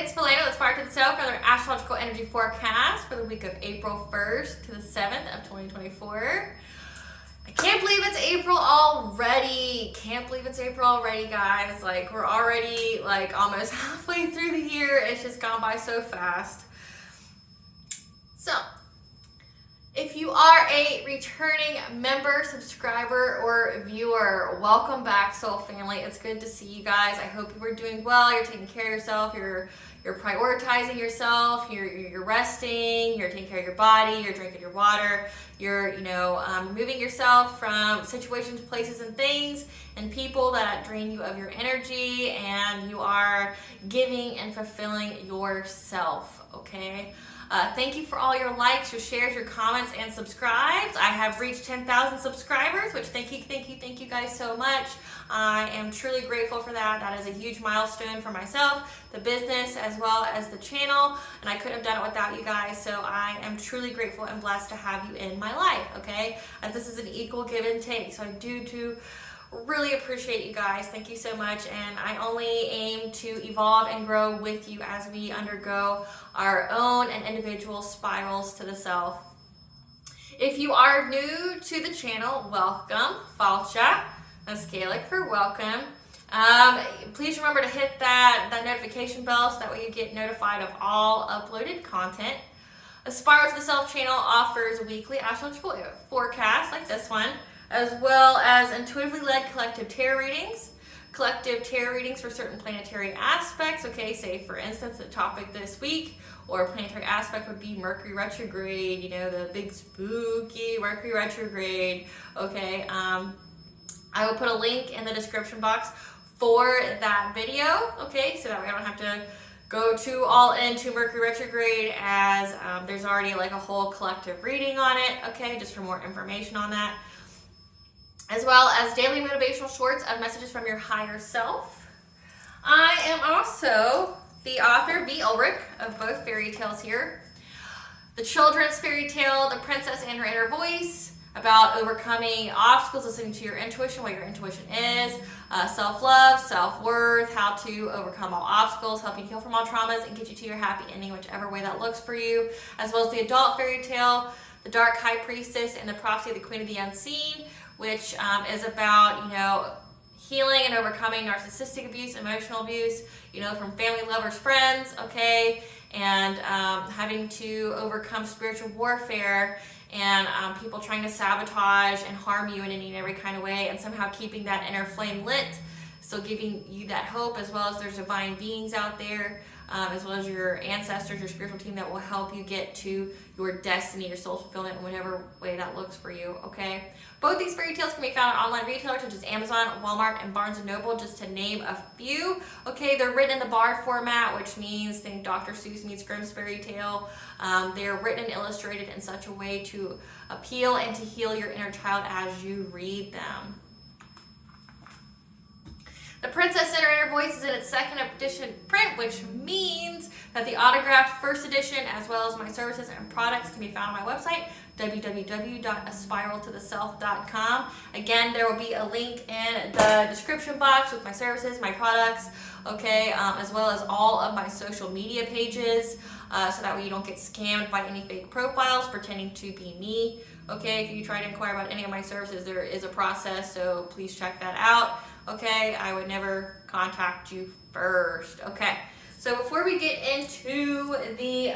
it's Valena with Spark to the Self for another astrological energy forecast for the week of April 1st to the 7th of 2024. I can't believe it's April already. Guys. Like, we're already like almost halfway through the year. It's just gone by so fast. So, if you are a returning member, subscriber, or viewer, welcome back, Soul Family. It's good to see you guys. I hope you are doing well. You're taking care of yourself. You're prioritizing yourself. You're resting. You're taking care of your body. You're drinking your water. You're removing yourself from situations, places, and things and people that drain you of your energy, and you are giving and fulfilling yourself. Okay. Thank you for all your likes, your shares, your comments, and subscribes. I have reached 10,000 subscribers, which thank you guys so much. I am truly grateful for that. That is a huge milestone for myself, the business, as well as the channel, and I couldn't have done it without you guys, so I am truly grateful and blessed to have you in my life, okay? As this is an equal give and take, so I do really appreciate you guys. Thank you so much, and I only aim to evolve and grow with you as we undergo our own and individual spirals to the self. If you are new to the channel, welcome. Falcha and Scalic for welcome. Please remember to hit that notification bell so that way you get notified of all uploaded content. Aspire to the Self channel offers weekly astrological forecasts like this one, as well as intuitively led collective tarot readings for certain planetary aspects. Okay, say for instance, the topic this week or planetary aspect would be Mercury retrograde, the big spooky Mercury retrograde. Okay, I will put a link in the description box for that video, okay, so that way I don't have to go too all into Mercury retrograde, as there's already like a whole collective reading on it, okay, just for more information on that. As well as daily motivational shorts of messages from your higher self. I am also the author, V. Ulrich, of both fairy tales here. The children's fairy tale, The Princess and Her Inner Voice, about overcoming obstacles, listening to your intuition, what your intuition is, self-love, self-worth, how to overcome all obstacles, helping heal from all traumas, and get you to your happy ending, whichever way that looks for you. As well as the adult fairy tale, The Dark High Priestess and the Prophecy of the Queen of the Unseen, which is about, healing and overcoming narcissistic abuse, emotional abuse, from family, lovers, friends, okay, and having to overcome spiritual warfare and people trying to sabotage and harm you in any and every kind of way, and somehow keeping that inner flame lit, still giving you that hope, as well as there's divine beings out there, as well as your ancestors, your spiritual team that will help you get to your destiny, your soul fulfillment, in whatever way that looks for you, okay? Both these fairy tales can be found on online retailers such as Amazon, Walmart, and Barnes & Noble, just to name a few. Okay, they're written in the Bard format, which means think Dr. Seuss meets Grimm's fairy tale. They're written and illustrated in such a way to appeal and to heal your inner child as you read them. The Princess and Her Inner Voice is in its second edition print, which means that the autographed first edition, as well as my services and products, can be found on my website, www.aspiraltotheself.com. Again, there will be a link in the description box with my services, my products, okay, as well as all of my social media pages, so that way you don't get scammed by any fake profiles pretending to be me. Okay, if you try to inquire about any of my services, there is a process, so please check that out. Okay, I would never contact you first. Okay, so before we get into the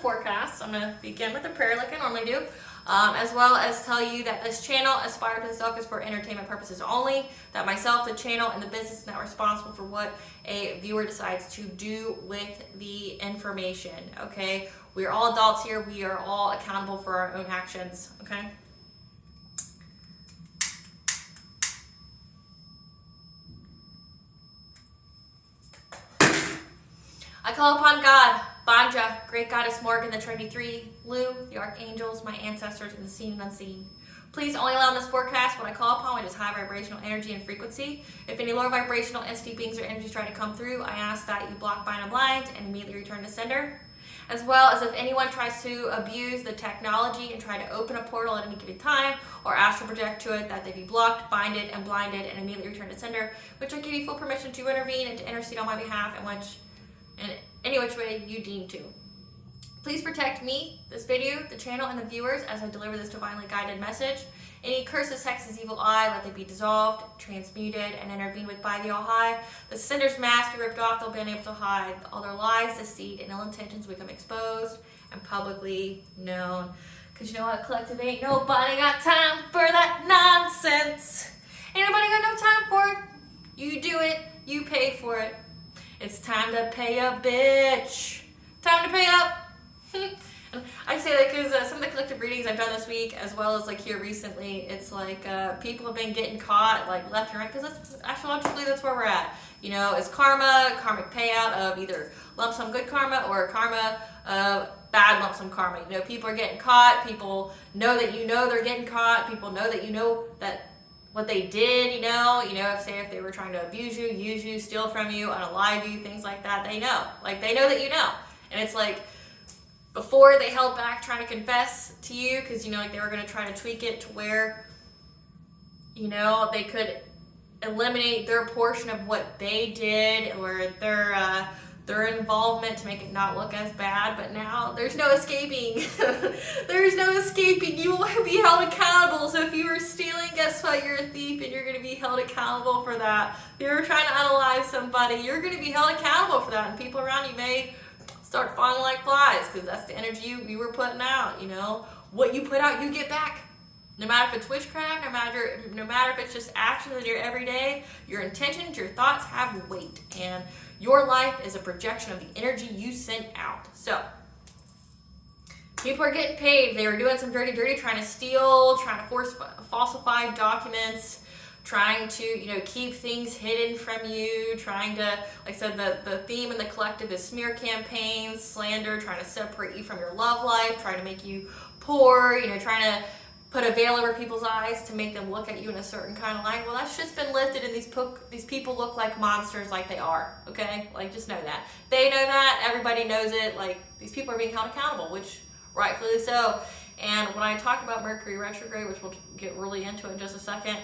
forecast, I'm going to begin with a prayer like I normally do, as well as tell you that this channel, Aspire to the Self, is for entertainment purposes only, that myself, the channel, and the business is not responsible for what a viewer decides to do with the information, okay? We are all adults here. We are all accountable for our own actions, okay? I call upon God, Banja, Great Goddess Morgan, the Trinity Three, Lu, the Archangels, my ancestors, and the seen and unseen. Please only allow in this forecast what I call upon, which is high vibrational energy and frequency. If any lower vibrational entity, beings, or energies try to come through, I ask that you block, bind, and blind, and immediately return to sender. As well as if anyone tries to abuse the technology and try to open a portal at any given time or astral project to it, that they be blocked, binded, and blinded, and immediately return to sender, which I give you full permission to intervene and to intercede on my behalf, and which in any which way you deem to. Please protect me, this video, the channel, and the viewers as I deliver this divinely guided message. Any curses, hexes, evil eye, let they be dissolved, transmuted, and intervened with by the All-High. The sender's mask be ripped off, they'll be unable to hide. All their lies, deceit, and ill intentions become exposed and publicly known. Because you know what, collective, ain't nobody got time for that nonsense. Ain't nobody got no time for it. You do it, you pay for it. It's time to pay up, bitch. Time to pay up. I say that because some of the collective readings I've done this week, as well as like here recently, it's like people have been getting caught like left and right, because that's astrologically that's where we're at. You know, it's karmic payout of either lump sum good karma or karma bad lump sum karma. You know, people are getting caught. People know that you know they're getting caught. People know that you know that what they did. You know, if they were trying to abuse you, use you, steal from you, unalive you, things like that. They know, they know that you know, and it's like. Before they held back trying to confess to you because, they were going to try to tweak it to where, they could eliminate their portion of what they did or their involvement to make it not look as bad. But now there's no escaping. There's no escaping. You will be held accountable. So if you were stealing, guess what? You're a thief and you're going to be held accountable for that. If you were trying to unalive somebody, you're going to be held accountable for that. And people around you may start falling like flies because that's the energy you were putting out. What you put out, you get back. No matter if it's witchcraft, no matter if it's just actions in your everyday, your intentions, your thoughts have weight, and your life is a projection of the energy you sent out. So people are getting paid. They were doing some dirty, trying to steal, trying to falsify documents, trying to, keep things hidden from you, trying to, like I said, the theme in the collective is smear campaigns, slander, trying to separate you from your love life, trying to make you poor, trying to put a veil over people's eyes to make them look at you in a certain kind of light. Well, that's just been lifted, and these people look like monsters like they are, okay? Just know that. They know that. Everybody knows it. These people are being held accountable, which rightfully so. And when I talk about Mercury retrograde, which we'll get really into in just a second,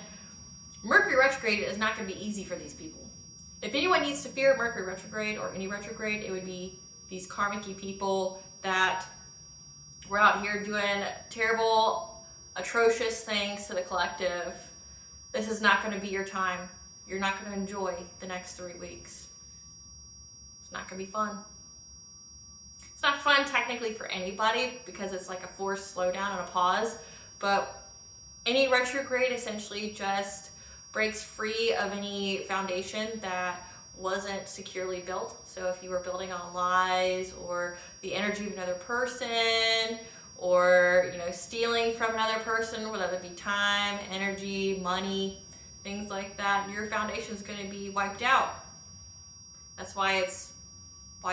Mercury retrograde is not going to be easy for these people. If anyone needs to fear Mercury retrograde or any retrograde, it would be these karmic-y people that were out here doing terrible, atrocious things to the collective. This is not going to be your time. You're not going to enjoy the next 3 weeks. It's not going to be fun. It's not fun technically for anybody because it's like a forced slowdown and a pause, but any retrograde essentially just breaks free of any foundation that wasn't securely built. So if you were building on lies or the energy of another person or, stealing from another person, whether it be time, energy, money, things like that, your foundation is going to be wiped out. That's why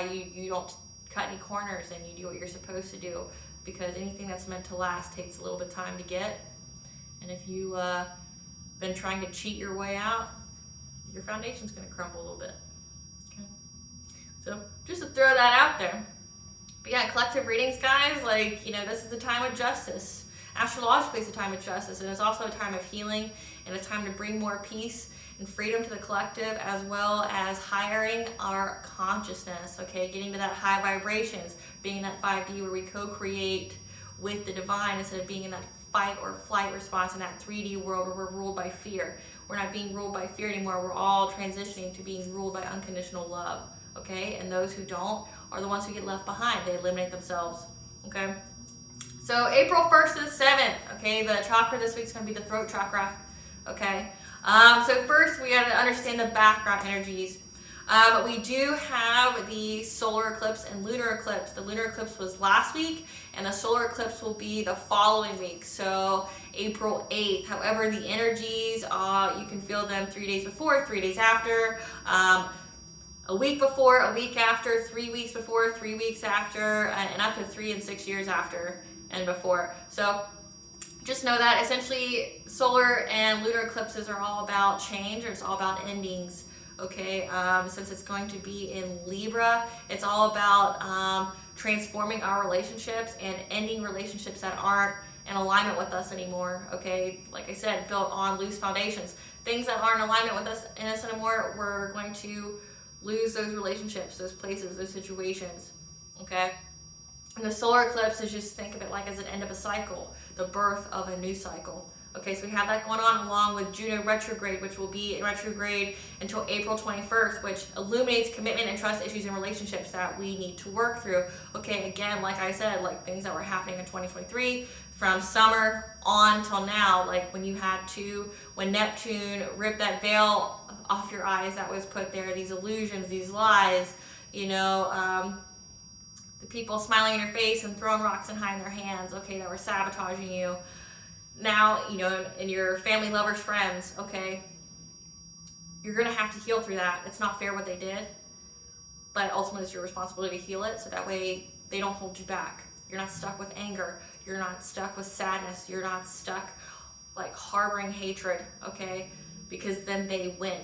you don't cut any corners and you do what you're supposed to do, because anything that's meant to last takes a little bit of time to get. And if you been trying to cheat your way out, your foundation's going to crumble a little bit. Okay, so just to throw that out there. But yeah, collective readings, guys, this is the time of justice. Astrologically, it's a time of justice, and it's also a time of healing and a time to bring more peace and freedom to the collective, as well as hiring our consciousness, okay, getting to that high vibrations, being in that 5D where we co-create with the divine instead of being in that fight or flight response in that 3D world where we're ruled by fear. We're not being ruled by fear anymore. We're all transitioning to being ruled by unconditional love, okay? And those who don't are the ones who get left behind. They eliminate themselves, okay? So April 1st to the 7th, okay? The chakra this week's going to be the throat chakra, okay? So first we got to understand the background energies. We do have the solar eclipse and lunar eclipse. The lunar eclipse was last week, and the solar eclipse will be the following week, so April 8th. However, the energies, you can feel them 3 days before, 3 days after, a week before, a week after, 3 weeks before, 3 weeks after, and up to 3 and 6 years after and before. So just know that essentially solar and lunar eclipses are all about change, or it's all about endings. Okay, since it's going to be in Libra, it's all about transforming our relationships and ending relationships that aren't in alignment with us anymore. Okay, like I said, built on loose foundations. Things that aren't in alignment with us anymore, we're going to lose those relationships, those places, those situations, okay? And the solar eclipse is, just think of it like as an end of a cycle, the birth of a new cycle. Okay, so we have that going on along with Juno retrograde, which will be in retrograde until April 21st, which illuminates commitment and trust issues in relationships that we need to work through. Okay, again, like I said, like things that were happening in 2023 from summer on till now, like when Neptune ripped that veil off your eyes that was put there, these illusions, these lies, the people smiling in your face and throwing rocks and hiding their hands, okay, that were sabotaging you. Now, and your family, lovers, friends, okay, you're going to have to heal through that. It's not fair what they did, but ultimately it's your responsibility to heal it so that way they don't hold you back. You're not stuck with anger. You're not stuck with sadness. You're not stuck like harboring hatred, okay, because then they win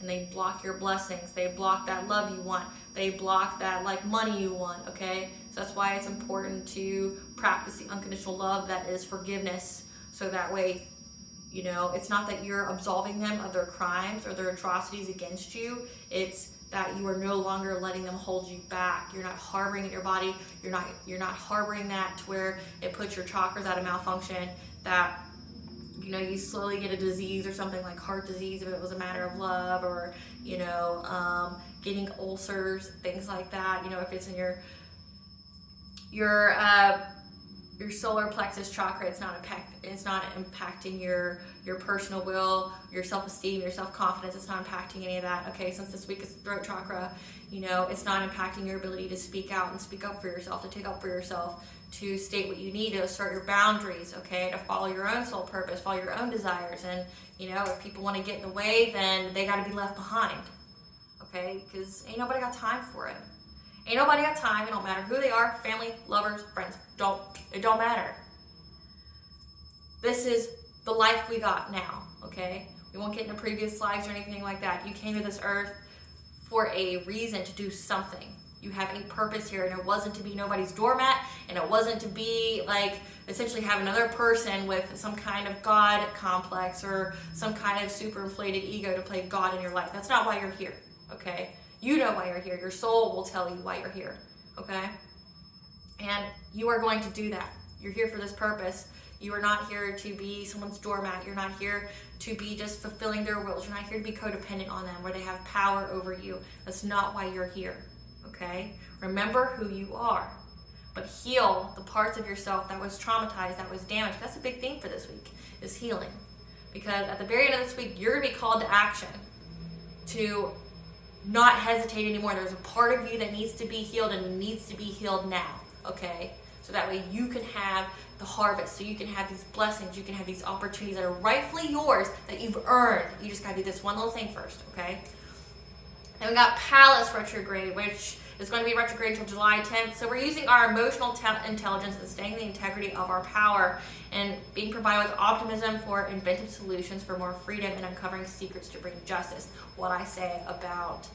and they block your blessings. They block that love you want. They block that like money you want, okay? So that's why it's important to practice the unconditional love that is forgiveness. So that way, it's not that you're absolving them of their crimes or their atrocities against you. It's that you are no longer letting them hold you back. You're not harboring it in your body. You're not harboring that to where it puts your chakras out of malfunction, that you slowly get a disease or something like heart disease if it was a matter of love, or getting ulcers, things like that. If it's in your solar plexus chakra, it's not impacting your personal will, your self-esteem, your self-confidence. It's not impacting any of that. Okay, since this week is throat chakra, it's not impacting your ability to speak out and speak up for yourself, to take up for yourself, to state what you need, to assert your boundaries, okay, to follow your own soul purpose, follow your own desires. And if people want to get in the way, then they got to be left behind, okay, because ain't nobody got time for it. Ain't nobody got time. It don't matter who they are, family, lovers, friends. It don't matter. This is the life we got now, okay? We won't get into previous lives or anything like that. You came to this earth for a reason, to do something. You have a purpose here, and it wasn't to be nobody's doormat, and it wasn't to be like essentially have another person with some kind of God complex or some kind of super inflated ego to play God in your life. That's not why you're here, okay? You know why you're here. Your soul will tell you why you're here, okay? And you are going to do that. You're here for this purpose. You are not here to be someone's doormat. You're not here to be just fulfilling their wills. You're not here to be codependent on them where they have power over you. That's not why you're here, okay? Remember who you are, but heal the parts of yourself that was traumatized, that was damaged. That's a big thing for this week, is healing. Because at the very end of this week, you're going to be called to action, to not hesitate anymore. There's a part of you that needs to be healed, and needs to be healed now, okay? So that way you can have the harvest, so you can have these blessings, you can have these opportunities that are rightfully yours, that you've earned. You just gotta do this one little thing first, okay? And we got Pallas retrograde, which is going to be retrograde until July 10th. So we're using our emotional intelligence and staying the integrity of our power, and being provided with optimism for inventive solutions for more freedom, and uncovering secrets to bring justice. What I say about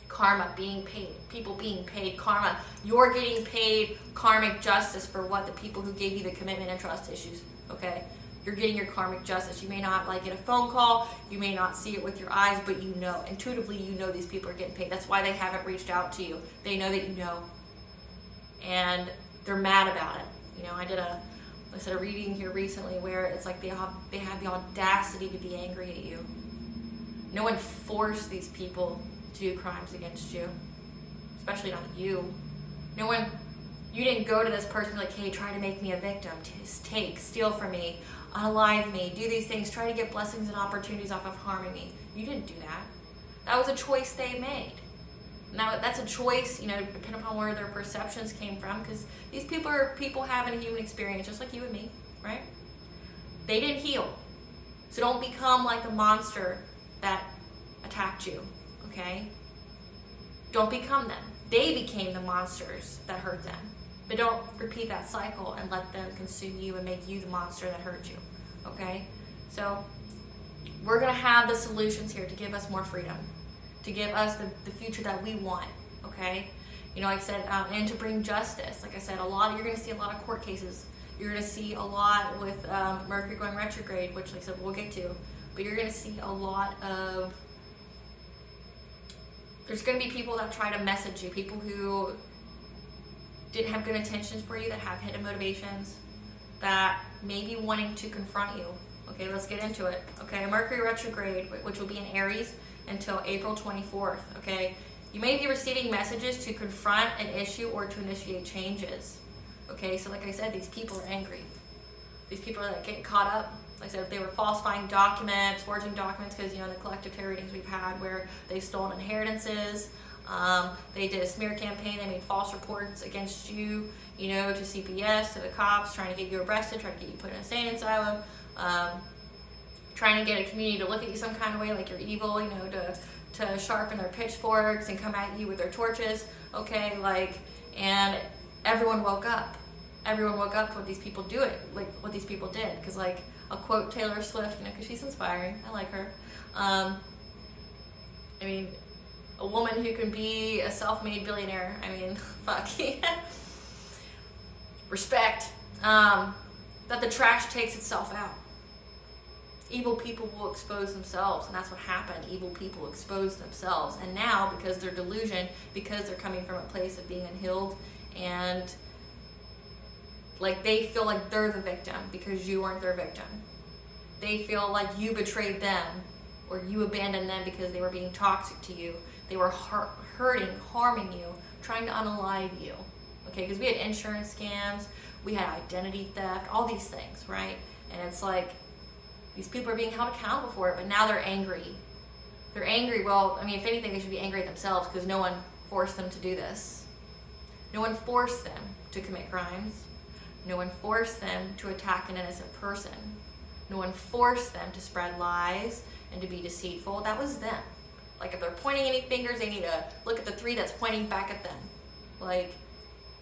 karma, being paid, people being paid karma. You're getting paid karmic justice for what the people who gave you the commitment and trust issues, okay? You're getting your karmic justice. You may not get a phone call, you may not see it with your eyes, but intuitively you know these people are getting paid. That's why they haven't reached out to you. They know that you know, and they're mad about it. I did a reading here recently where it's like they have the audacity to be angry at you. No one forced these people to do crimes against you, especially not you. You didn't go to this person like, hey, try to make me a victim, steal from me, unalive me, do these things, try to get blessings and opportunities off of harming me. You didn't do that. That was a choice they made. Now that's a choice, depending upon where their perceptions came from, because these people are people having a human experience, just like you and me, right? They didn't heal. So don't become like the monster that attacked you, okay? Don't become them. They became the monsters that hurt them. But don't repeat that cycle and let them consume you and make you the monster that hurt you, okay? So we're going to have the solutions here to give us more freedom, to give us the future that we want, okay? Like I said, and to bring justice. Like I said, you're going to see a lot of court cases. You're going to see a lot with Mercury going retrograde, which like I said, we'll get to. But you're going to see a lot of There's going to be people that try to message you, people who didn't have good intentions for you, that have hidden motivations, that may be wanting to confront you. Okay, let's get into it. Okay, Mercury retrograde, which will be in Aries until April 24th. Okay, you may be receiving messages to confront an issue or to initiate changes. Okay, so like I said, these people are angry. These people are getting caught up. Like I said, if they were falsifying documents, forging documents, because the collective tarot readings we've had where they've stolen inheritances, they did a smear campaign, they made false reports against you, to CPS, to the cops, trying to get you arrested, trying to get you put in a insane asylum, trying to get a community to look at you some kind of way like you're evil, to sharpen their pitchforks and come at you with their torches, okay, and everyone woke up. Everyone woke up to what these people what these people did, because I'll quote Taylor Swift, because she's inspiring. I like her. A woman who can be a self-made billionaire. Fuck. Respect. That the trash takes itself out. Evil people will expose themselves, and that's what happened. Evil people expose themselves, and now, because they're delusion, because they're coming from a place of being unhealed, and they feel like they're the victim because you weren't their victim. They feel like you betrayed them or you abandoned them because they were being toxic to you. They were hurting, harming you, trying to unalive you. Okay, because we had insurance scams, we had identity theft, all these things, right? And it's these people are being held accountable for it, but now they're angry. They're angry. Well, if anything, they should be angry at themselves because no one forced them to do this. No one forced them to commit crimes. No one forced them to attack an innocent person. No one forced them to spread lies and to be deceitful. That was them. If they're pointing any fingers, they need to look at the three that's pointing back at them.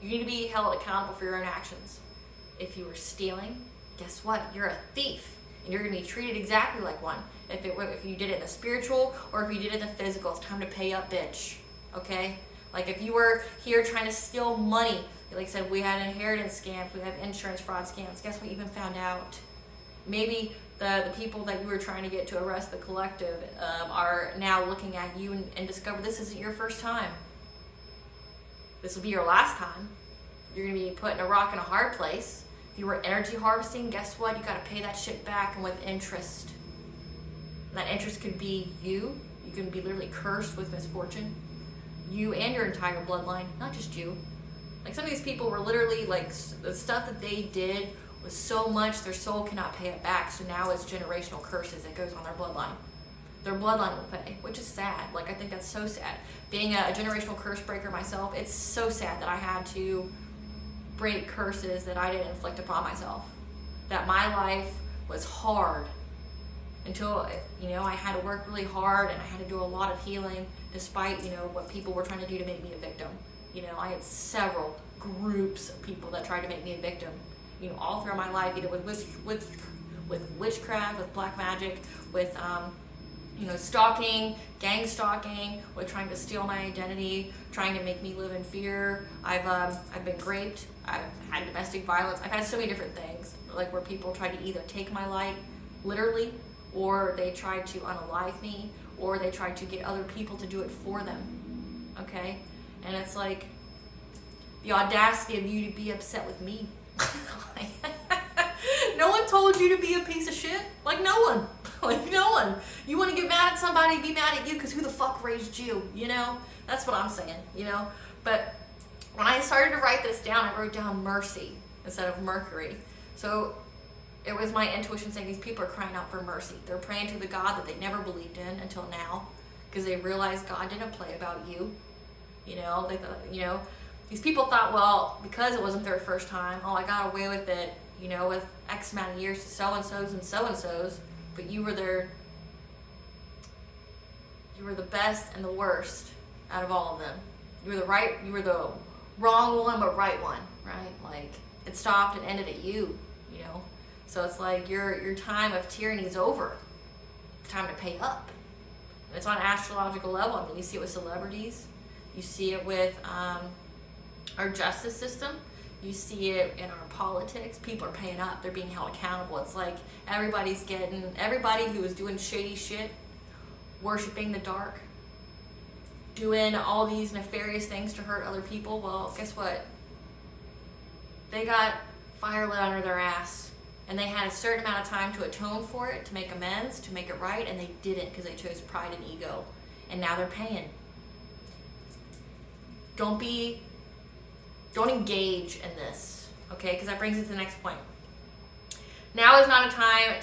You need to be held accountable for your own actions. If you were stealing, guess what? You're a thief, and you're going to be treated exactly like one. If you did it in the spiritual or if you did it in the physical, it's time to pay up, bitch. Okay? If you were here trying to steal money, like I said, we had inheritance scams, we have insurance fraud scams. Guess what you even found out? Maybe the people that you were trying to get to arrest the collective are now looking at you and discover this isn't your first time. This will be your last time. You're going to be put in a rock and a hard place. If you were energy harvesting, guess what? You got to pay that shit back, and with interest. And that interest could be you. You can be literally cursed with misfortune. You and your entire bloodline, not just you. Some of these people were literally the stuff that they did was so much their soul cannot pay it back. So now it's generational curses that goes on their bloodline. Their bloodline will pay, which is sad. I think that's so sad. Being a generational curse breaker myself, it's so sad that I had to break curses that I didn't inflict upon myself. That my life was hard until, I had to work really hard and I had to do a lot of healing despite, what people were trying to do to make me a victim. I had several groups of people that tried to make me a victim, all throughout my life, either with witchcraft, with black magic, with, stalking, gang stalking, with trying to steal my identity, trying to make me live in fear. I've been raped. I've had domestic violence. I've had so many different things, where people tried to either take my life, literally, or they tried to unalive me, or they tried to get other people to do it for them. Okay? And it's the audacity of you to be upset with me. No one told you to be a piece of shit. No one. No one. You want to get mad at somebody, be mad at you, because who the fuck raised you? That's what I'm saying, But when I started to write this down, I wrote down mercy instead of Mercury. So it was my intuition saying these people are crying out for mercy. They're praying to the God that they never believed in until now, because they realized God didn't play about you. They thought, these people thought, well, because it wasn't their first time, I got away with it, with X amount of years to so-and-sos and so-and-sos, but you were the best and the worst out of all of them. You were the wrong one, but right one, right? It stopped and ended at you, So it's your time of tyranny is over. It's time to pay up. And it's on an astrological level. You see it with celebrities. You see it with our justice system. You see it in our politics. People are paying up. They're being held accountable. It's everybody who is doing shady shit, worshiping the dark, doing all these nefarious things to hurt other people, well, guess what? They got fire lit under their ass. And they had a certain amount of time to atone for it, to make amends, to make it right, and they didn't because they chose pride and ego. And now they're paying. Don't engage in this, okay? Because that brings us to the next point. Now is not the time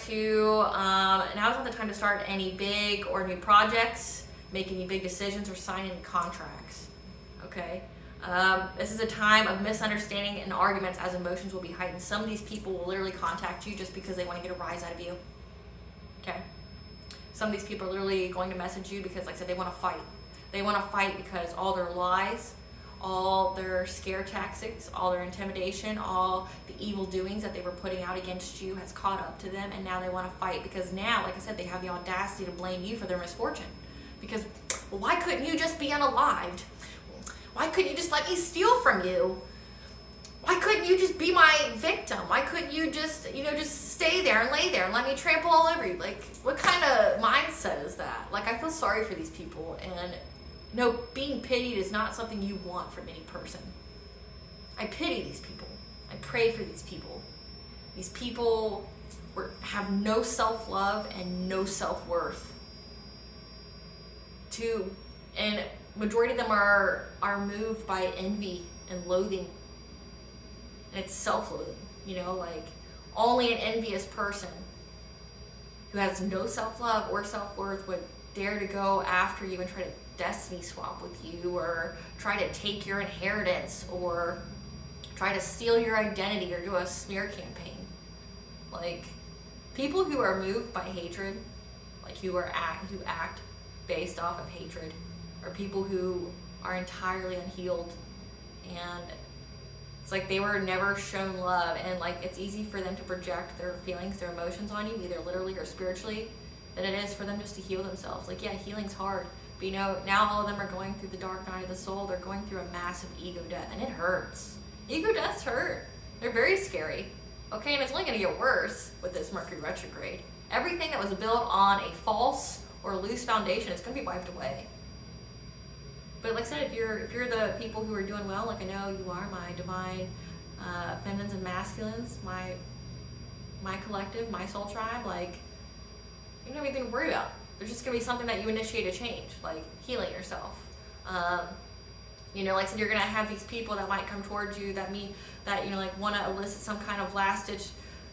to start any big or new projects, make any big decisions, or sign any contracts, okay? This is a time of misunderstanding and arguments as emotions will be heightened. Some of these people will literally contact you just because they want to get a rise out of you, okay? Some of these people are literally going to message you because, like I said, they want to fight. They want to fight because all their lies, all their scare tactics, all their intimidation, all the evil doings that they were putting out against you has caught up to them, and now they want to fight because now, like I said, they have the audacity to blame you for their misfortune. Because, well, why couldn't you just be unalived? Why couldn't you just let me steal from you? Why couldn't you just be my victim? Why couldn't you just stay there and lay there and let me trample all over you? Like, what kind of mindset is that? Like, I feel sorry for these people, and no, being pitied is not something you want from any person. I pity these people. I pray for these people. These people have no self-love and no self-worth. And majority of them are moved by envy and loathing. And it's self-loathing, like only an envious person who has no self-love or self-worth would dare to go after you and try to destiny swap with you, or try to take your inheritance, or try to steal your identity, or do a smear campaign. Like, people who are moved by hatred, like who act based off of hatred, are people who are entirely unhealed, and it's like they were never shown love, and like it's easy for them to project their feelings, their emotions on you, either literally or spiritually, than it is for them just to heal themselves. Like, yeah, healing's hard, but now all of them are going through the dark night of the soul. They're going through a massive ego death, and it hurts. Ego deaths hurt. They're very scary. Okay, and it's only going to get worse with this Mercury retrograde. Everything that was built on a false or loose foundation is going to be wiped away. But like I said, if you're the people who are doing well, like I know you are, my divine feminines and masculines, my collective, my soul tribe, like, you don't have anything to worry about. There's just going to be something that you initiate a change, like healing yourself. Like I said, you're going to have these people that might come towards you that want to elicit some kind of last-ditch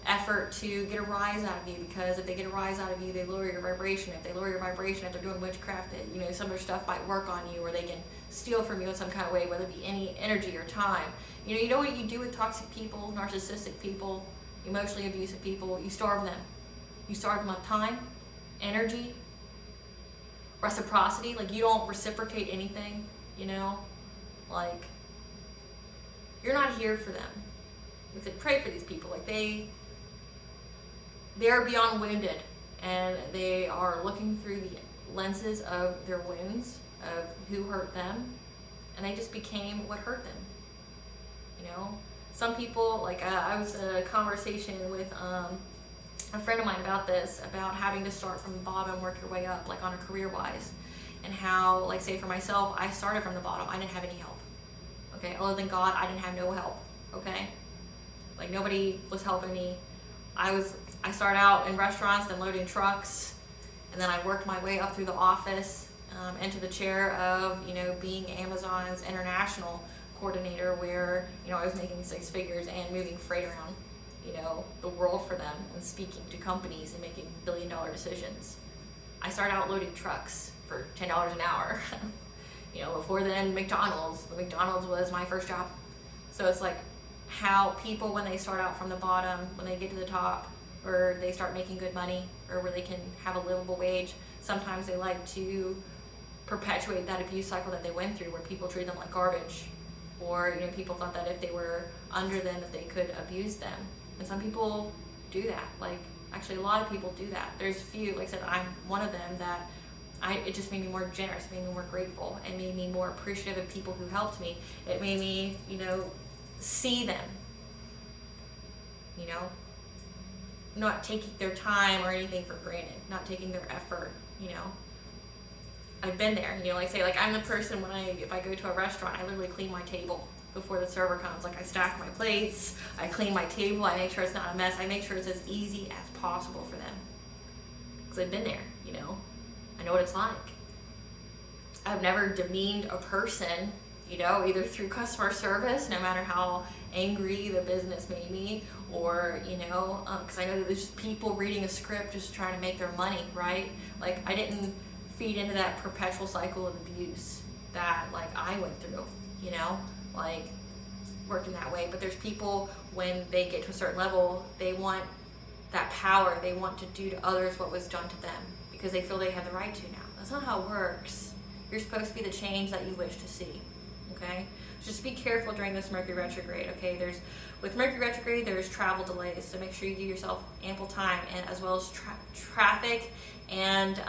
effort to get a rise out of you, because if they get a rise out of you, they lower your vibration. If they lower your vibration, if they're doing witchcraft, some of their stuff might work on you, or they can steal from you in some kind of way, whether it be any energy or time. You know what you do with toxic people, narcissistic people, emotionally abusive people? You starve them. You starve them of time, energy, reciprocity. Like, you don't reciprocate anything, like, you're not here for them. We could pray for these people. Like, they are beyond wounded, and they are looking through the lenses of their wounds, of who hurt them, and they just became what hurt them. Some people, like, I was in a conversation with a friend of mine about having to start from the bottom, work your way up, like on a career-wise, and how, like, say for myself, I started from the bottom. I didn't have any help, okay? Other than God, I didn't have no help, okay? Like, nobody was helping me. I started out in restaurants, then loading trucks, and then I worked my way up through the office, into the chair of, being Amazon's international coordinator, where, I was making 6 figures and moving freight around, the world for them, and speaking to companies and making billion-dollar decisions. I started out loading trucks for $10 an hour. Before then, McDonald's was my first job. So it's like how people, when they start out from the bottom, when they get to the top, or they start making good money, or where they can have a livable wage, sometimes they like to perpetuate that abuse cycle that they went through, where people treat them like garbage, or people thought that if they were under them, that they could abuse them. And some people do that. Like, actually, a lot of people do that. There's a few, like I said, I'm one of them, that it just made me more generous, it made me more grateful, it made me more appreciative of people who helped me. It made me, see them, not taking their time or anything for granted, not taking their effort, I've been there, you know, like say, like I'm the person if I go to a restaurant, I literally clean my table before the server comes. Like I stack my plates, I clean my table, I make sure it's not a mess, I make sure it's as easy as possible for them. Because I've been there, you know, I know what it's like. I've never demeaned a person, you know, either through customer service, no matter how angry the business made me, or, you know, because I know that there's just people reading a script just trying to make their money, right? Like I didn't feed into that perpetual cycle of abuse that like I went through, you know, like working that way. But there's people, when they get to a certain level, they want that power, they want to do to others what was done to them because they feel they have the right to now. That's not how it works. You're supposed to be the change that you wish to see, okay? Just be careful during this Mercury retrograde, okay? With Mercury retrograde, there's travel delays, so make sure you give yourself ample time, and as well as traffic and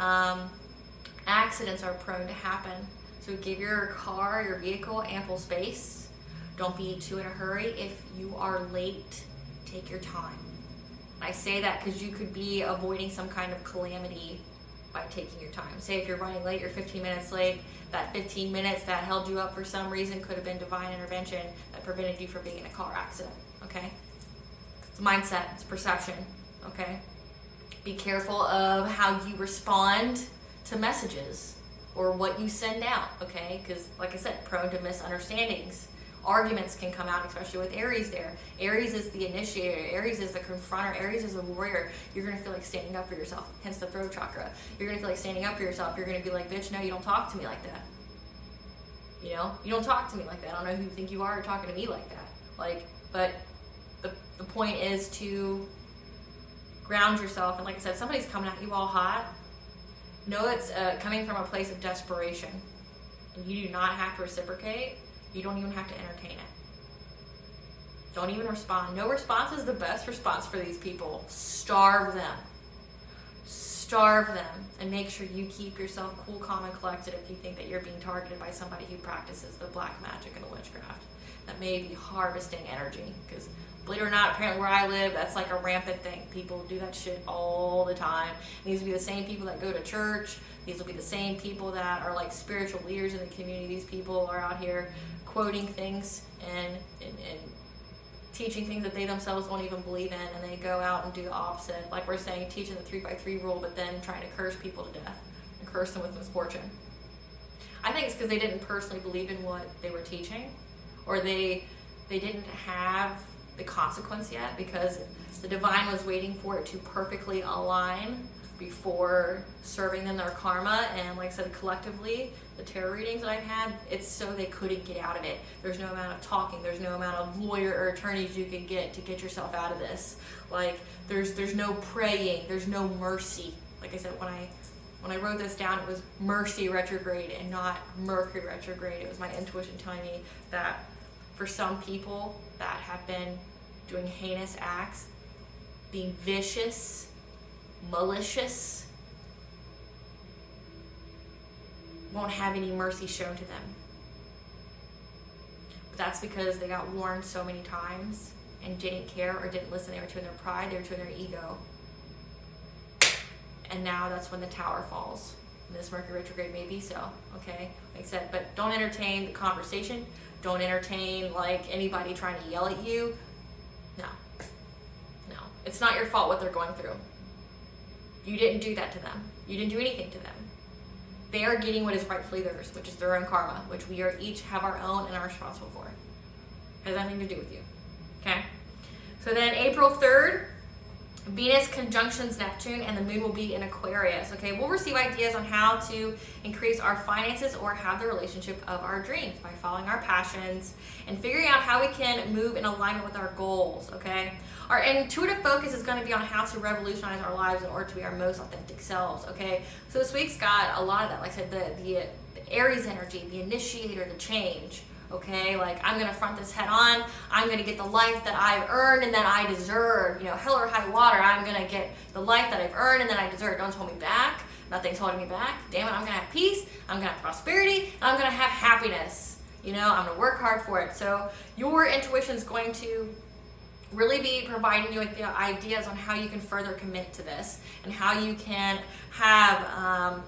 accidents are prone to happen. So give your car, your vehicle, ample space. Don't be too in a hurry. If you are late, take your time. I say that because you could be avoiding some kind of calamity by taking your time. Say if you're running late, you're 15 minutes late, that 15 minutes that held you up for some reason could have been divine intervention that prevented you from being in a car accident, okay? It's mindset, it's perception, okay? Be careful of how you respond to messages or what you send out, okay? Because like I said, prone to misunderstandings. Arguments can come out, especially with Aries there. Aries is the initiator. Aries is the confronter. Aries is the warrior. You're going to feel like standing up for yourself, hence the throat chakra. You're going to feel like standing up for yourself. You're going to be like, bitch, no, you don't talk to me like that. You know? You don't talk to me like that. I don't know who you think you are talking to me like that. Like, but the point is to ground yourself. And like I said, if somebody's coming at you all hot, know it's coming from a place of desperation. And you do not have to reciprocate. You don't even have to entertain it. Don't even respond. No response is the best response for these people. Starve them. Starve them. And make sure you keep yourself cool, calm, and collected if you think that you're being targeted by somebody who practices the black magic and the witchcraft. That may be harvesting energy. Because believe it or not, apparently where I live, that's like a rampant thing. People do that shit all the time. And these will be the same people that go to church. These will be the same people that are like spiritual leaders in the community. These people are out here quoting things and teaching things that they themselves won't even believe in, and they go out and do the opposite. Like we're saying, teaching the 3x3 rule, but then trying to curse people to death and curse them with misfortune. I think it's because they didn't personally believe in what they were teaching, or they didn't have the consequence yet, because the divine was waiting for it to perfectly align before serving them their karma. And like I said, collectively, the tarot readings that I've had, it's so they couldn't get out of it. There's no amount of talking, there's no amount of lawyer or attorneys you can get to get yourself out of this. Like there's no praying, there's no mercy. Like I said, when I wrote this down, it was Mercy retrograde and not Mercury retrograde. It was my intuition telling me that for some people that have been doing heinous acts, being vicious, malicious, won't have any mercy shown to them. But that's because they got warned so many times and didn't care or didn't listen. They were too in their pride, they were too in their ego. And now that's when the tower falls. And this Mercury retrograde may be so, okay? Like I said, but don't entertain the conversation. Don't entertain like anybody trying to yell at you. No. It's not your fault what they're going through. You didn't do that to them. You didn't do anything to them. They are getting what is rightfully theirs, which is their own karma, which we are each have our own and are responsible for. It has nothing to do with you. Okay? So then April 3rd, Venus conjunctions Neptune, and the moon will be in Aquarius. Okay, we'll receive ideas on how to increase our finances or have the relationship of our dreams by following our passions and figuring out how we can move in alignment with our goals. Okay, our intuitive focus is going to be on how to revolutionize our lives in order to be our most authentic selves. Okay, so this week's got a lot of that. Like I said, the Aries energy, the initiator, the change. Okay, like I'm gonna front this head on. I'm gonna get the life that I've earned and that I deserve. You know, hell or high water, I'm gonna get the life that I've earned and that I deserve. Don't hold me back. Nothing's holding me back. Damn it, I'm gonna have peace. I'm gonna have prosperity. And I'm gonna have happiness. You know, I'm gonna work hard for it. So your intuition is going to really be providing you with the ideas on how you can further commit to this and how you can have, how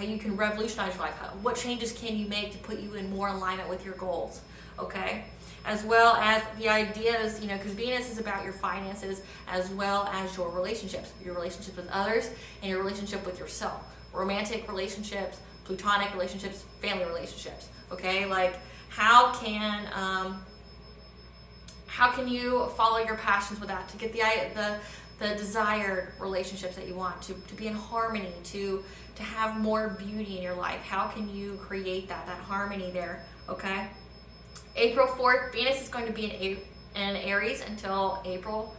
you can revolutionize your life. What changes can you make to put you in more alignment with your goals, okay? As well as the ideas, because Venus is about your finances as well as your relationships with others, and your relationship with yourself. Romantic relationships, platonic relationships, family relationships, okay? Like, how can you follow your passions with that to get the desired relationships that you want, to be in harmony, to have more beauty in your life? How can you create that harmony there, okay? April 4th, Venus is going to be in Aries until April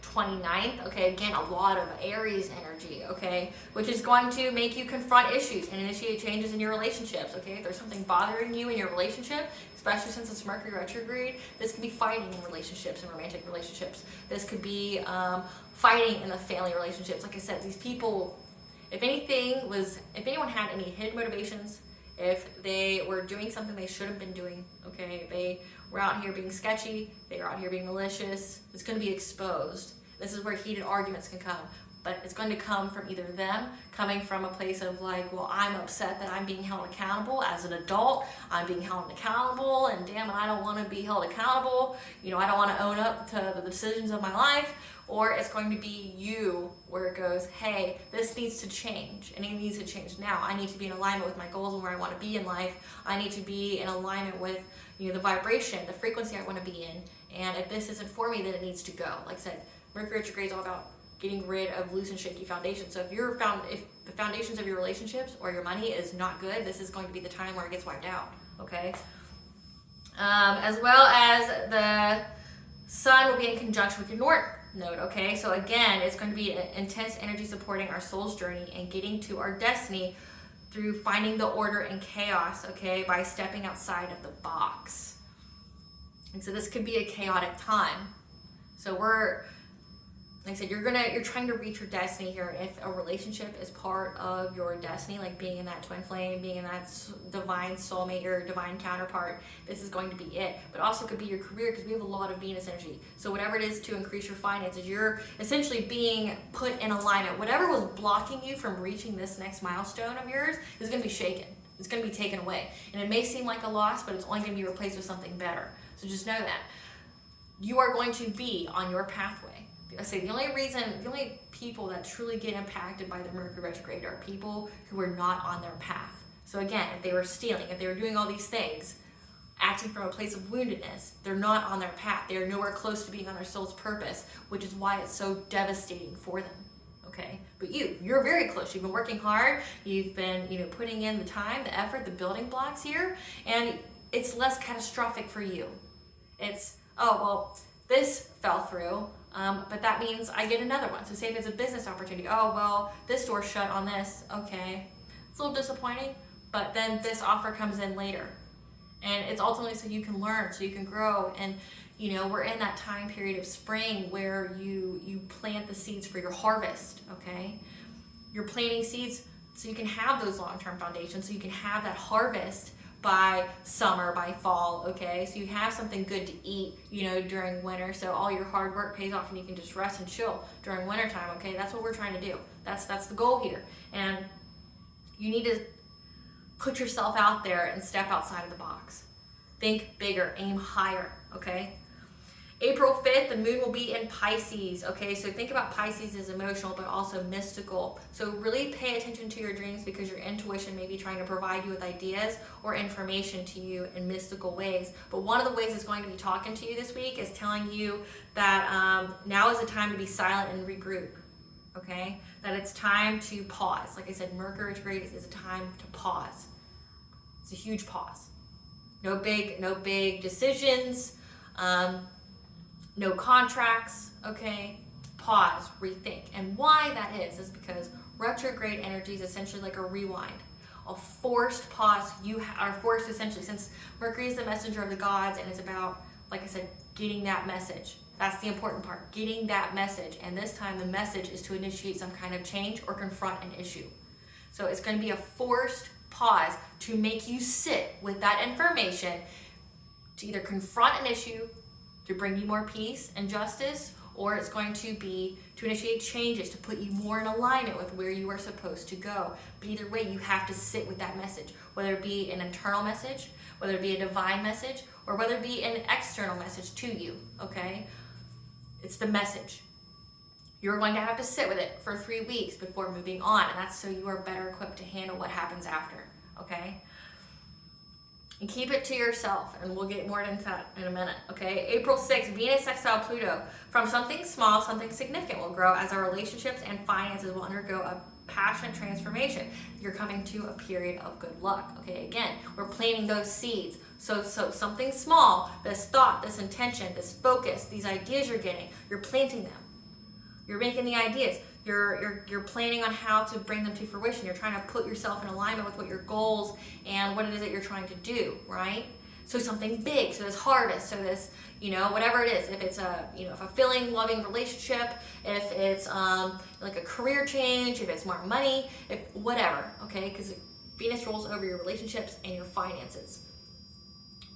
29th, okay? Again, a lot of Aries energy, okay? Which is going to make you confront issues and initiate changes in your relationships, okay? If there's something bothering you in your relationship, especially since it's Mercury retrograde, this could be fighting in relationships and romantic relationships. This could be fighting in the family relationships. Like I said, these people, if anyone had any hidden motivations, if they were doing something they should have been doing, okay, if they were out here being sketchy, they were out here being malicious, it's going to be exposed. This is where heated arguments can come. But it's going to come from either them coming from a place of like, well, I'm upset that I'm being held accountable as an adult. I'm being held accountable, and damn it, I don't want to be held accountable. I don't want to own up to the decisions of my life. Or it's going to be you, where it goes, hey, this needs to change, and it needs to change now. I need to be in alignment with my goals and where I want to be in life. I need to be in alignment with the vibration, the frequency I want to be in. And if this isn't for me, then it needs to go. Like I said, Mercury retrograde is all about getting rid of loose and shaky foundations. So if the foundations of your relationships or your money is not good, this is going to be the time where it gets wiped out, okay? As well as the sun will be in conjunction with your North Node, okay? So again, it's going to be an intense energy supporting our soul's journey and getting to our destiny through finding the order in chaos, okay, by stepping outside of the box. And so this could be a chaotic time. So like I said, you're trying to reach your destiny here. If a relationship is part of your destiny, like being in that twin flame, being in that divine soulmate, your divine counterpart, this is going to be it. But also could be your career, because we have a lot of Venus energy. So whatever it is to increase your finances, you're essentially being put in alignment. Whatever was blocking you from reaching this next milestone of yours is going to be shaken. It's going to be taken away. And it may seem like a loss, but it's only going to be replaced with something better. So just know that. You are going to be on your pathway. I say the only people that truly get impacted by the Mercury retrograde are people who are not on their path. So again, if they were stealing, if they were doing all these things, acting from a place of woundedness, they're not on their path. They are nowhere close to being on their soul's purpose, which is why it's so devastating for them. Okay, but you're very close. You've been working hard. You've been, putting in the time, the effort, the building blocks here, and it's less catastrophic for you. It's, oh, well, this fell through. But that means I get another one. So say if it's a business opportunity, oh, well, this door's shut on this. Okay. It's a little disappointing, but then this offer comes in later. And it's ultimately so you can learn, so you can grow. And, we're in that time period of spring where you plant the seeds for your harvest, okay? You're planting seeds so you can have those long-term foundations, so you can have that harvest by summer, by fall, okay? So you have something good to eat, during winter, so all your hard work pays off and you can just rest and chill during winter time, okay? That's what we're trying to do. That's the goal here. And you need to put yourself out there and step outside of the box. Think bigger, aim higher, okay? April 5th, the moon will be in Pisces, okay? So think about Pisces as emotional, but also mystical. So really pay attention to your dreams, because your intuition may be trying to provide you with ideas or information to you in mystical ways. But one of the ways it's going to be talking to you this week is telling you that now is the time to be silent and regroup, okay? That it's time to pause. Like I said, Mercury retrograde is a time to pause. It's a huge pause. No big decisions. No contracts, okay? Pause, rethink. And why that is because retrograde energy is essentially like a rewind, a forced pause. You are forced essentially, since Mercury is the messenger of the gods, and it's about, like I said, getting that message. That's the important part, getting that message. And this time the message is to initiate some kind of change or confront an issue. So it's going to be a forced pause to make you sit with that information to either confront an issue to bring you more peace and justice, or it's going to be to initiate changes, to put you more in alignment with where you are supposed to go. But either way, you have to sit with that message, whether it be an internal message, whether it be a divine message, or whether it be an external message to you, okay? It's the message. You're going to have to sit with it for 3 weeks before moving on, and that's so you are better equipped to handle what happens after, okay? And keep it to yourself, and we'll get more into that in a minute, okay? April 6th, Venus sextile Pluto. From something small, something significant will grow as our relationships and finances will undergo a passionate transformation. You're coming to a period of good luck, okay? Again, we're planting those seeds. So something small, this thought, this intention, this focus, these ideas you're getting, you're planting them. You're making the ideas. You're planning on how to bring them to fruition. You're trying to put yourself in alignment with what your goals and what it is that you're trying to do, right? So something big, so this harvest, so this, whatever it is. If it's a, a fulfilling, loving relationship, if it's like a career change, if it's more money, if whatever, okay? Because Venus rolls over your relationships and your finances.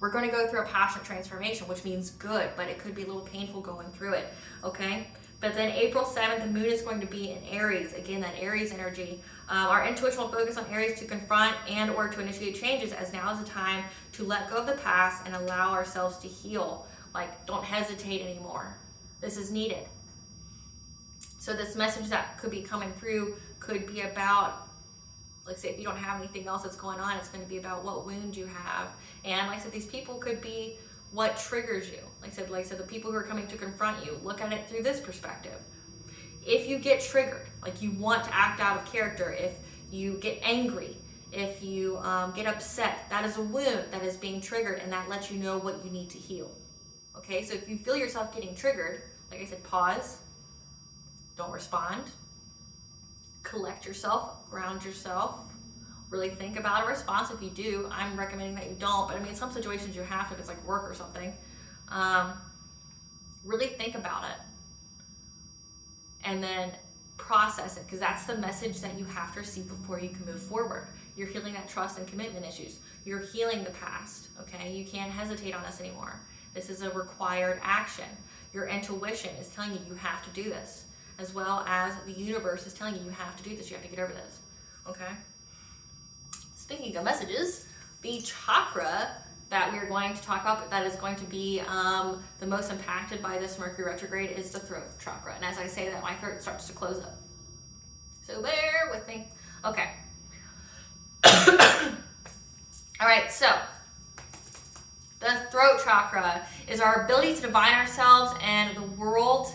We're going to go through a passionate transformation, which means good, but it could be a little painful going through it, okay? But then April 7th, the moon is going to be in Aries. Again, that Aries energy. Our intuition will focus on Aries to confront and or to initiate changes, as now is the time to let go of the past and allow ourselves to heal. Like, don't hesitate anymore. This is needed. So this message that could be coming through could be about, like say, if you don't have anything else that's going on, it's going to be about what wound you have. And like I said, these people could be what triggers you. Like I said, the people who are coming to confront you, look at it through this perspective. If you get triggered, like you want to act out of character, if you get angry, if you get upset, that is a wound that is being triggered, and that lets you know what you need to heal. Okay, so if you feel yourself getting triggered, like I said, pause, don't respond, collect yourself, ground yourself, really think about a response. If you do, I'm recommending that you don't, but I mean, in some situations you have to, if it's like work or something. Really think about it and then process it, because that's the message that you have to receive before you can move forward. You're healing that trust and commitment issues. You're healing the past, okay? You can't hesitate on this anymore. This is a required action. Your intuition is telling you have to do this, as well as the universe is telling you have to do this. You have to get over this, okay? Speaking of messages, the chakra that we're going to talk about that is going to be the most impacted by this Mercury retrograde is the throat chakra. And as I say that, my throat starts to close up. So bear with me. Okay. All right, so the throat chakra is our ability to divine ourselves and the world,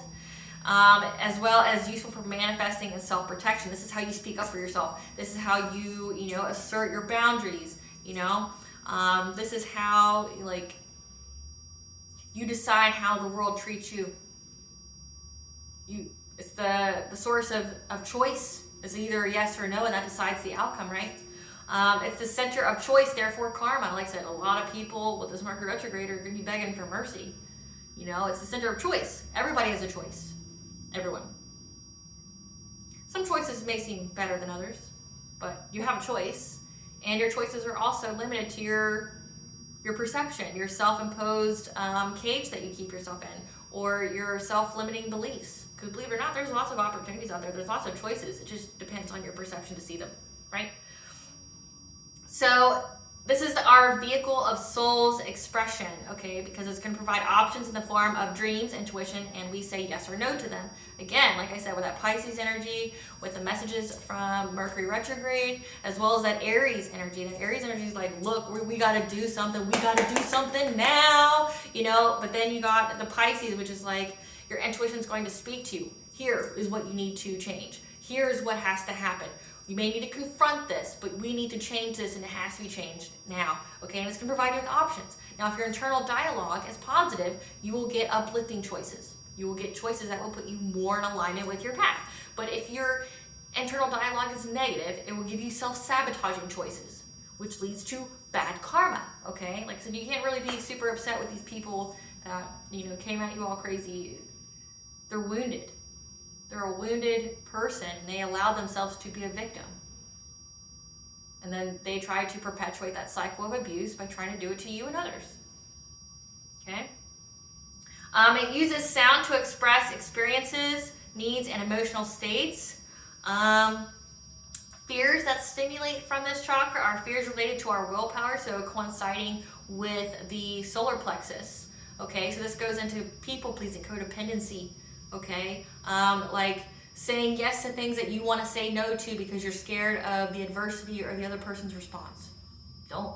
as well as useful for manifesting and self-protection. This is how you speak up for yourself. This is how you assert your boundaries, this is how, you decide how the world treats you. It's the source of choice. It's either a yes or no, and that decides the outcome, right? It's the center of choice, therefore karma. Like I said, a lot of people with this Mercury retrograde are going to be begging for mercy. It's the center of choice. Everybody has a choice. Everyone. Some choices may seem better than others, but you have a choice. And your choices are also limited to your perception, your self-imposed cage that you keep yourself in, or your self-limiting beliefs. Because believe it or not, there's lots of opportunities out there. There's lots of choices. It just depends on your perception to see them, right? So this is our vehicle of soul's expression, okay? Because it's going to provide options in the form of dreams, intuition, and we say yes or no to them. Again, like I said, with that Pisces energy, with the messages from Mercury retrograde, as well as that Aries energy. That Aries energy is like, look, we got to do something. We got to do something now, But then you got the Pisces, which is like your intuition is going to speak to you. Here is what you need to change. Here's what has to happen. You may need to confront this, but we need to change this, and it has to be changed now, okay? And it's going to provide you with options. Now, if your internal dialogue is positive, you will get uplifting choices. You will get choices that will put you more in alignment with your path. But if your internal dialogue is negative, it will give you self-sabotaging choices, which leads to bad karma, okay? Like I said, you can't really be super upset with these people that, came at you all crazy. They're wounded. They're a wounded person, and they allow themselves to be a victim. And then they try to perpetuate that cycle of abuse by trying to do it to you and others. Okay? It uses sound to express experiences, needs, and emotional states. Fears that stimulate from this chakra are fears related to our willpower, so coinciding with the solar plexus. Okay, so this goes into people pleasing, codependency. Okay, like saying yes to things that you want to say no to because you're scared of the adversity or the other person's response. Don't.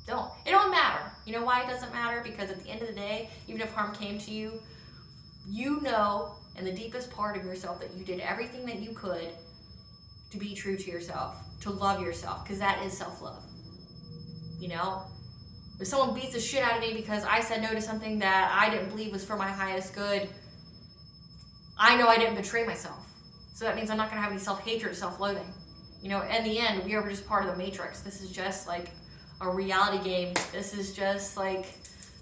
It don't matter. You know why it doesn't matter? Because at the end of the day, even if harm came to you, you know in the deepest part of yourself that you did everything that you could to be true to yourself, to love yourself, because that is self-love. You know? If someone beats the shit out of me because I said no to something that I didn't believe was for my highest good, I know I didn't betray myself. So that means I'm not going to have any self-hatred or self-loathing. You know, in the end, we are just part of the matrix. This is just like a reality game. This is just like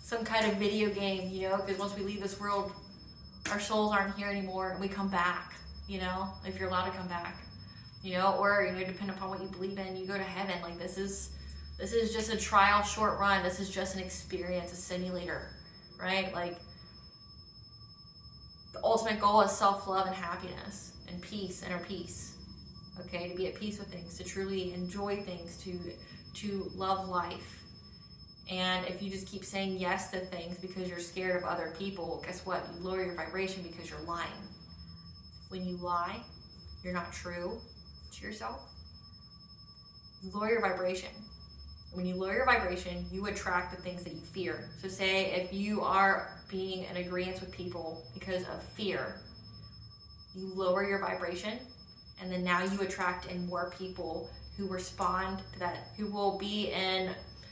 some kind of video game, you know, because once we leave this world, our souls aren't here anymore and we come back, you know, if you're allowed to come back, you know, or, you know, depending upon what you believe in, you go to heaven. Like this is just a trial short run. This is just an experience, a simulator, right? Like the ultimate goal is self-love and happiness and peace, inner peace. Okay, to be at peace with things, to truly enjoy things, to love life. And if you just keep saying yes to things because you're scared of other people, guess what? You lower your vibration because you're lying. When you lie, you're not true to yourself. You lower your vibration. When you lower your vibration, you attract the things that you fear. So say if you are being in agreement with people because of fear, you lower your vibration, and then now you attract in more people who respond to that, who will be in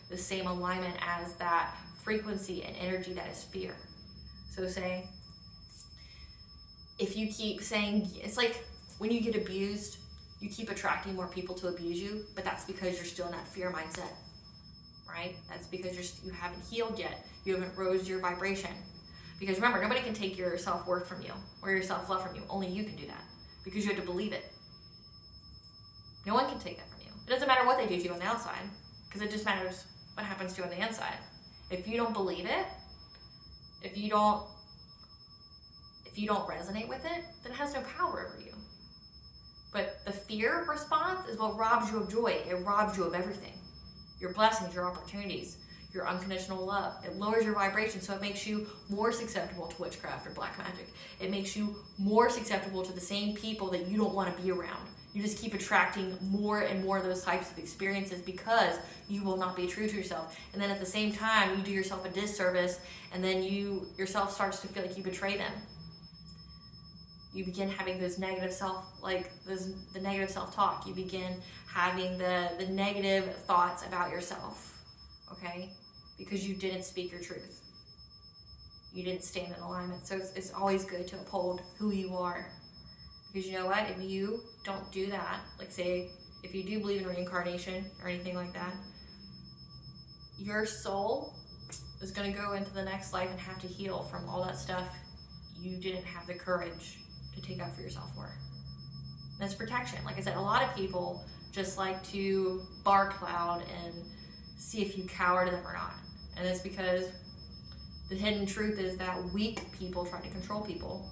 the same alignment as that frequency and energy that is fear. So say, if you keep saying, it's like when you get abused, you keep attracting more people to abuse you, but that's because you're still in that fear mindset, right? That's because you haven't healed yet. You haven't raised your vibration. Because remember, nobody can take your self-worth from you or your self-love from you. Only you can do that because you have to believe it. No one can take that from you. It doesn't matter what they do to you on the outside, because it just matters what happens to you on the inside. If you don't believe it, if you don't resonate with it, then it has no power over you. But the fear response is what robs you of joy. It robs you of everything. Your blessings, your opportunities, your unconditional love. It lowers your vibration, so it makes you more susceptible to witchcraft or black magic. It makes you more susceptible to the same people that you don't want to be around. You just keep attracting more and more of those types of experiences because you will not be true to yourself. And then at the same time, you do yourself a disservice, and then yourself starts to feel like you betray them. You begin having those negative the negative self-talk. You begin having the negative thoughts about yourself, okay? Because you didn't speak your truth. You didn't stand in alignment. So it's always good to uphold who you are. Because you know what? If you don't do that, like say, if you do believe in reincarnation or anything like that, your soul is going to go into the next life and have to heal from all that stuff you didn't have the courage to take up for yourself for. That's protection. Like I said, a lot of people just like to bark loud and see if you cower to them or not. And it's because the hidden truth is that weak people try to control people.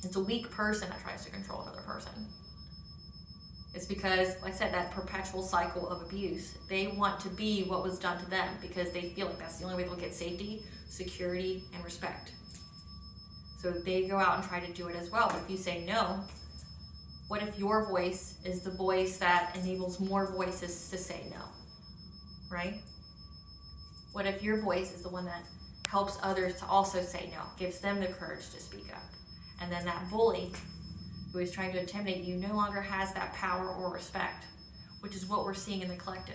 It's a weak person that tries to control another person. It's because, like I said, that perpetual cycle of abuse. They want to be what was done to them because they feel like that's the only way they'll get safety, security, and respect. So they go out and try to do it as well. But if you say no, what if your voice is the voice that enables more voices to say no, right? What if your voice is the one that helps others to also say no, gives them the courage to speak up? And then that bully who is trying to intimidate you no longer has that power or respect, which is what we're seeing in the collective.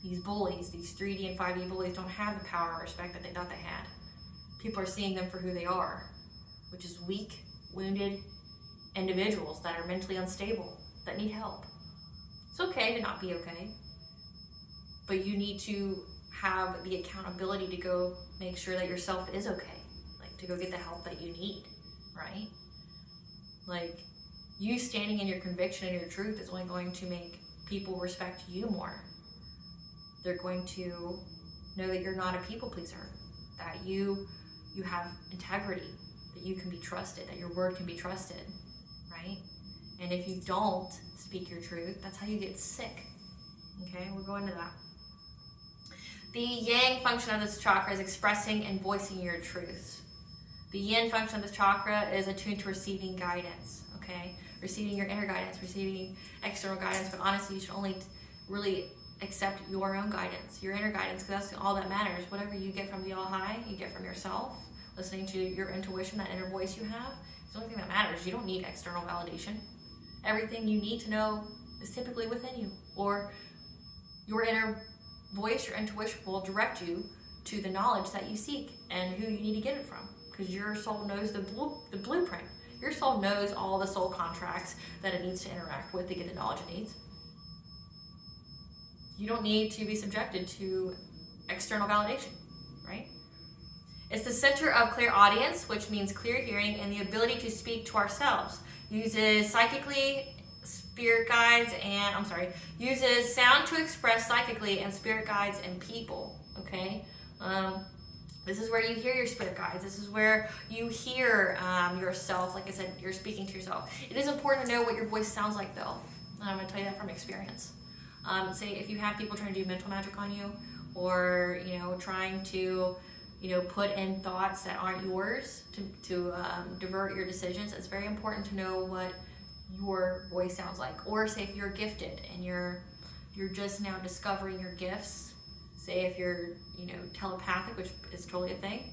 These bullies, these 3D and 5D bullies, don't have the power or respect that they thought they had. People are seeing them for who they are, which is weak, wounded individuals that are mentally unstable, that need help. It's okay to not be okay, but you need to have the accountability to go make sure that yourself is okay, like to go get the help that you need, right? Like, you standing in your conviction and your truth is only going to make people respect you more. They're going to know that you're not a people pleaser, that you you have integrity, that you can be trusted, that your word can be trusted, right? And if you don't speak your truth, that's how you get sick. Okay, we'll go into that. The yang function of this chakra is expressing and voicing your truths. The yin function of this chakra is attuned to receiving guidance, okay? Receiving your inner guidance, receiving external guidance, but honestly, you should only really accept your own guidance, your inner guidance, because that's all that matters. Whatever you get from the All High, you get from yourself. Listening to your intuition, that inner voice you have, is the only thing that matters. You don't need external validation. Everything you need to know is typically within you, or your inner voice, your intuition will direct you to the knowledge that you seek and who you need to get it from, because your soul knows the blueprint. Your soul knows all the soul contracts that it needs to interact with to get the knowledge it needs. You don't need to be subjected to external validation, right? It's the center of clear audience, which means clear hearing and the ability to speak to ourselves. Uses uses sound to express psychically and spirit guides and people, okay? This is where you hear your spirit guides. This is where you hear yourself. Like I said, you're speaking to yourself. It is important to know what your voice sounds like, though. I'm going to tell you that from experience. Say if you have people trying to do mental magic on you, or trying to put in thoughts that aren't yours to divert your decisions, it's very important to know what your voice sounds like. Or say if you're gifted and you're just now discovering your gifts. Say if you're telepathic, which is totally a thing.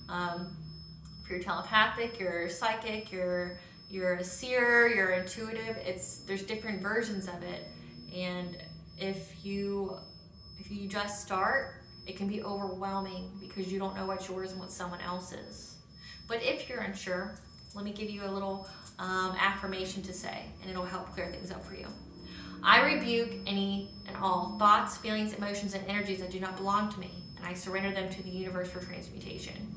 If you're telepathic, you're psychic, you're a seer, you're intuitive. There's different versions of it, and if you just start, it can be overwhelming because you don't know what's yours and what someone else's. But if you're unsure, let me give you a little affirmation to say, and it'll help clear things up for you. I rebuke any and all thoughts, feelings, emotions, and energies that do not belong to me, and I surrender them to the universe for transmutation.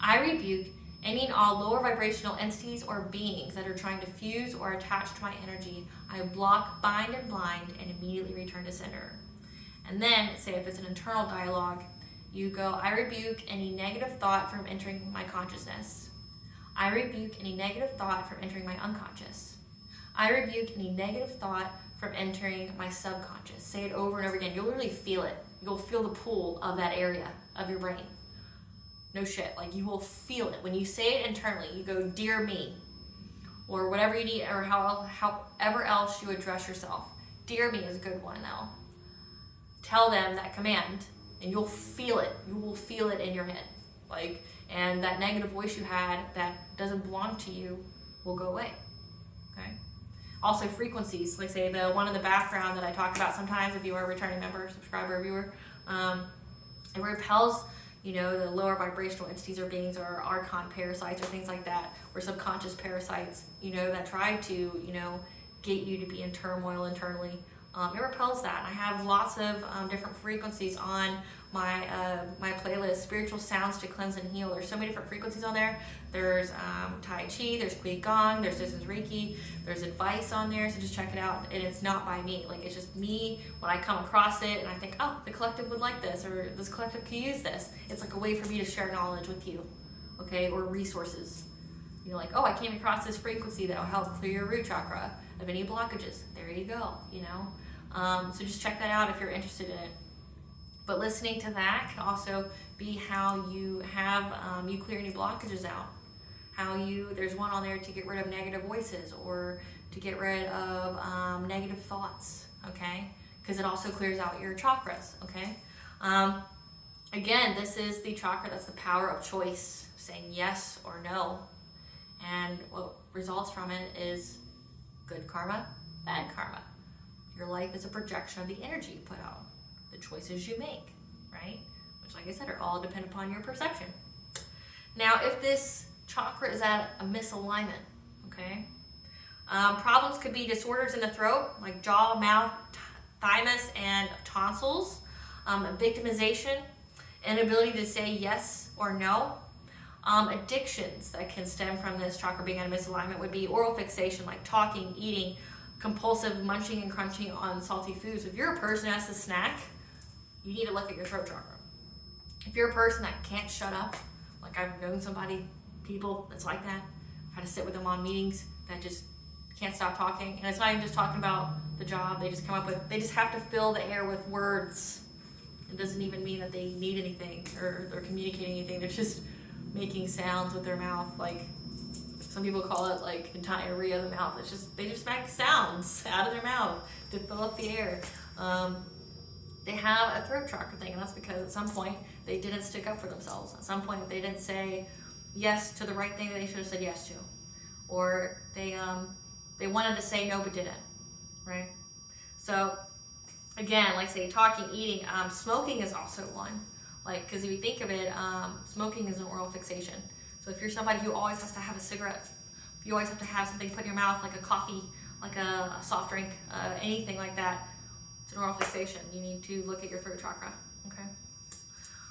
I rebuke any and all lower vibrational entities or beings that are trying to fuse or attach to my energy. I block, bind, and blind, and immediately return to sender. And then, say if it's an internal dialogue, you go, I rebuke any negative thought from entering my consciousness. I rebuke any negative thought from entering my unconscious. I rebuke any negative thought from entering my subconscious. Say it over and over again. You'll really feel it. You'll feel the pull of that area of your brain. No shit. Like, you will feel it. When you say it internally, you go, dear me, or whatever you need, or however else you address yourself. Dear me is a good one, though. Tell them that command, and you'll feel it. You will feel it in your head. And that negative voice you had that doesn't belong to you will go away. Okay? Also, frequencies, like say the one in the background that I talk about sometimes, if you are a returning member, subscriber, viewer, it repels, the lower vibrational entities or beings or archon parasites or things like that, or subconscious parasites, that try to, get you to be in turmoil internally. It repels that. And I have lots of different frequencies on my playlist, Spiritual Sounds to Cleanse and Heal. There's so many different frequencies on there. There's Tai Chi, there's Kui Gong, there's Distance Reiki, there's advice on there, so just check it out. And it's not by me. It's just me when I come across it and I think, oh, the collective would like this, or this collective could use this. It's like a way for me to share knowledge with you, okay, or resources. Oh, I came across this frequency that'll help clear your root chakra of any blockages. There you go, So just check that out if you're interested in it. But listening to that can also be how you have, you clear any blockages out. There's one on there to get rid of negative voices or to get rid of negative thoughts, okay? Because it also clears out your chakras, okay? Again, this is the chakra that's the power of choice, saying yes or no. And what results from it is good karma, bad karma. Your life is a projection of the energy you put out, the choices you make, right? Which, like I said, are all dependent upon your perception. Now, if this chakra is at a misalignment, okay, problems could be disorders in the throat, like jaw, mouth, thymus, and tonsils, victimization, inability to say yes or no. Addictions that can stem from this chakra being at a misalignment would be oral fixation, like talking, eating, compulsive munching and crunching on salty foods. If you're a person that has to snack, you need to look at your throat chakra. If you're a person that can't shut up, Like I've known people that's like that. I've had to sit with them on meetings that just can't stop talking. And it's not even just talking about the job. They just they just have to fill the air with words. It doesn't even mean that they need anything or they're communicating anything. They're just making sounds with their mouth. Like some people call it like diarrhea of the mouth. They just make sounds out of their mouth to fill up the air. They have a throat chakra thing, and that's because at some point they didn't stick up for themselves. At some point they didn't say yes to the right thing that they should have said yes to, or they wanted to say no but didn't, right? So again, like say talking, eating, smoking is also one. Like, because if you think of it, smoking is an oral fixation. So if you're somebody who always has to have a cigarette, if you always have to have something put in your mouth, like a coffee, like a soft drink, anything like that, it's an oral fixation. You need to look at your throat chakra, okay?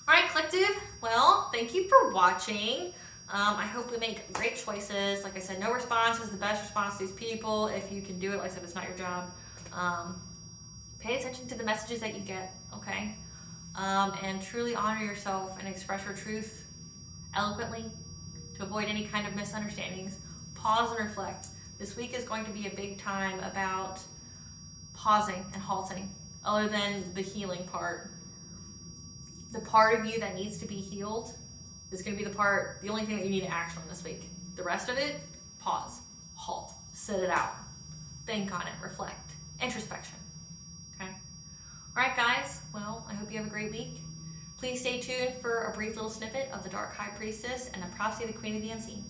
All right, collective, well, thank you for watching. I hope we make great choices. Like I said, no response is the best response to these people. If you can do it, like I said, it's not your job. Pay attention to the messages that you get, okay? And truly honor yourself and express your truth eloquently to avoid any kind of misunderstandings. Pause and reflect. This week is going to be a big time about pausing and halting, other than the healing part. The part of you that needs to be healed is going to be the only thing that you need to action on this week. The rest of it, pause, halt, sit it out, think on it, reflect, introspection. Okay? All right, guys. Well, I hope you have a great week. Please stay tuned for a brief little snippet of the Dark High Priestess and the Prophecy of the Queen of the Unseen.